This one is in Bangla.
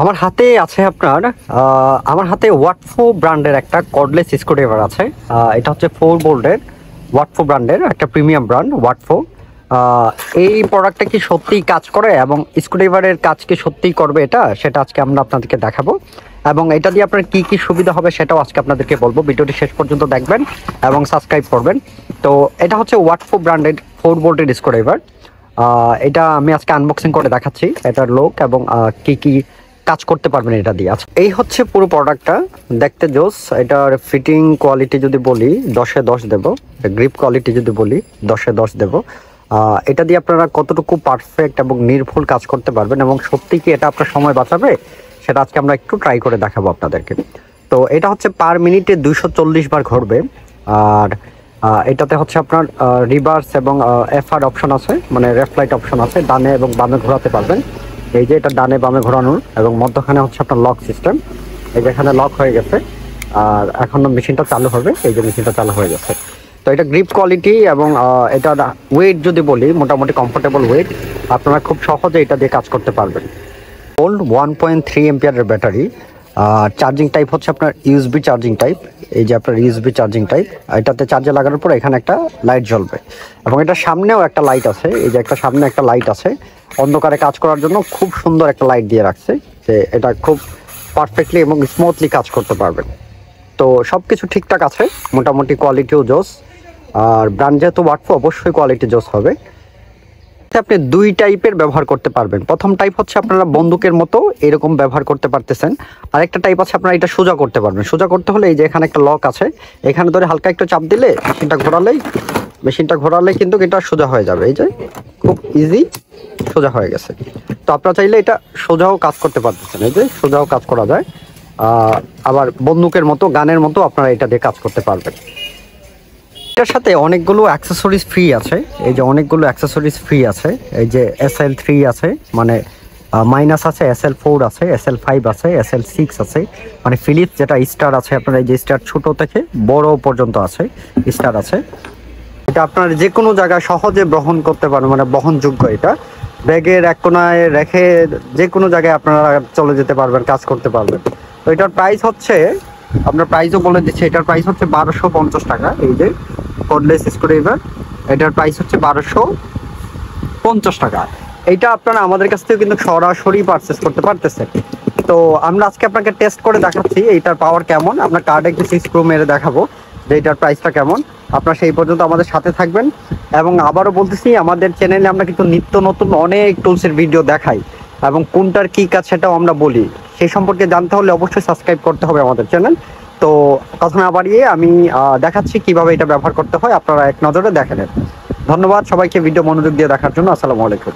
আমার হাতে আছে আপনার আমার হাতে ওয়াটফো ব্র্যান্ডের একটা কর্ডলেস স্ক্রুড্রাইভার আছে। এটা হচ্ছে 4 বোল্টের ওয়াটফো ব্র্যান্ডের একটা প্রিমিয়াম ব্র্যান্ড ওয়াটফো। এই প্রোডাক্টটা কি সত্যিই কাজ করে এবং স্ক্রুড্রাইভারের কাজ কি সত্যিই করবে এটা, সেটা আজকে আমরা আপনাদেরকে দেখাবো এবং এটা দিয়ে আপনার কি কি সুবিধা হবে সেটাও আজকে আপনাদেরকে বলবো। ভিডিওটি শেষ পর্যন্ত দেখবেন এবং সাবস্ক্রাইব করবেন। তো এটা হচ্ছে ওয়াটফো ব্র্যান্ডের 4 বোল্টের স্ক্রুড্রাইভার। এটা আমি আজকে আনবক্সিং করে দেখাচ্ছি এটার লুক এবং কি কি কাজ করতে পারবেন এটা দিয়ে। আচ্ছা, এই হচ্ছে পুরো প্রোডাক্টটা, দেখতে জোস। এটার ফিটিং কোয়ালিটি যদি বলি 10-এ 10 দেব, গ্রিপ কোয়ালিটি যদি বলি 10-এ 10 দেব। এটা দিয়ে আপনারা কতটুকু পারফেক্ট এবং নির্ভুল কাজ করতে পারবেন এবং সত্যি কি এটা আপনার সময় বাঁচাবে সেটা আজকে আমরা একটু ট্রাই করে দেখাবো আপনাদেরকে। তো এটা হচ্ছে পার মিনিটে 240 বার ঘুরবে। আর এটাতে হচ্ছে আপনার রিভার্স এবং এফআর অপশন আছে, মানে লেফট লাইট অপশন আছে, ডানে এবং বামে ঘোরাতে পারবেন। এই যে এটা ডানে বামে ঘোরানোর এবং মধ্যখানে হচ্ছে আপনার লক সিস্টেম। এই যে এখানে লক হয়ে গেছে আর এখন মেশিনটা চালু হবে। এই যে মেশিনটা চালু হয়ে গেছে। তো এটা গ্রিপ কোয়ালিটি এবং এটার ওয়েট যদি বলি মোটামুটি কমফোর্টেবল ওয়েট, আপনারা খুব সহজে এটা দিয়ে কাজ করতে পারবেন। ওল্ড 1.3 এম্পিয়ারের ব্যাটারি। চার্জিং টাইপ হচ্ছে আপনার ইউএসবি চার্জিং টাইপ। এই যে আপনার ইউএসবি চার্জিং টাইপ, এটাতে চার্জে লাগানোর পর এখানে একটা লাইট জ্বলবে এবং এটার সামনেও একটা লাইট আছে। এই যে একটা সামনে একটা লাইট আছে, অন্ধকারে কাজ করার জন্য খুব সুন্দর একটা লাইট দিয়ে রাখছে, যে এটা খুব পারফেক্টলি এবং স্মুথলি কাজ করতে পারবেন। তো সব কিছু ঠিকঠাক আছে, মোটামুটি কোয়ালিটিও জোস। আর ব্র্যান্ড যেহেতু ওয়াটফো অবশ্যই কোয়ালিটি জোস হবে। আপনি দুই টাইপের ব্যবহার করতে পারবেন। প্রথম টাইপ হচ্ছে আপনারা বন্দুকের মতো এরকম ব্যবহার করতে পারতেছেন। আরেকটা টাইপ আছে আপনারা এটা সোজা করতে পারবেন। সোজা করতে হলে এই যে এখানে একটা লক আছে, এখানে ধরে হালকা একটু চাপ দিলে মেশিনটা ঘোরালেই কিন্তু এটা সোজা হয়ে যাবে। এই যে খুব ইজি সোজা হয়ে গেছে। তো আপনারা চাইলে এটা সোজাও কাজ করতে পারতেছেন, এই যে সোজাও কাজ করা যায়। আবার বন্দুকের মতো গানের মতো আপনারা এটা দিয়ে কাজ করতে পারবেন। এটার সাথে অনেকগুলো অ্যাক্সেসরিজ ফ্রি আছে। এই যে অনেকগুলো অ্যাক্সেসরিজ ফ্রি আছে। এই যে SL3 আছে, মানে মাইনাস আছে, SL4 আছে, SL5 আছে, SL6 আছে, মানে ফিলিপস যেটা স্টার আছে আপনার, এই যে স্টার ছোট থেকে বড় পর্যন্ত আছে স্টার আছে। এটা আপনার যে কোনো জায়গায় সহজে বহন করতে পারবেন, মানে বহনযোগ্য। এটা ব্যাগের এক কোনায় রেখে যে কোনো জায়গায় আপনারা চলে যেতে পারবেন, কাজ করতে পারবেন। তো এটার প্রাইস হচ্ছে, আপনার প্রাইসও বলে দিচ্ছি, এটার প্রাইস হচ্ছে 1250 টাকা। এই যে কর্ডলেস স্ক্রুড্রাইভার, এটার প্রাইস হচ্ছে 1250 টাকা। এইটা আপনারা আমাদের কাছ থেকে কিন্তু সরাসরি পারচেস করতে পারতেছেন। তো আমরা আজকে আপনাকে টেস্ট করে দেখাচ্ছি এইটার পাওয়ার কেমন। আপনার কার্ডে কিছু স্ক্রু মেরে দেখাবো যে এটার প্রাইসটা কেমন। আপনারা সেই পর্যন্ত আমাদের সাথে থাকবেন এবং আবারও বলতেছি, আমাদের চ্যানেলে আমরা কিন্তু নিত্য নতুন অনেক টুলসের ভিডিও দেখাই এবং কোনটার কী কাজ সেটাও আমরা বলি। সেই সম্পর্কে জানতে হলে অবশ্যই সাবস্ক্রাইব করতে হবে আমাদের চ্যানেল। তো কথা না বাড়িয়ে আমি দেখাচ্ছি কিভাবে এটা ব্যবহার করতে হয়, আপনারা এক নজরে দেখে নেন। ধন্যবাদ সবাইকে ভিডিও মনোযোগ দিয়ে দেখার জন্য। আসসালামু আলাইকুম।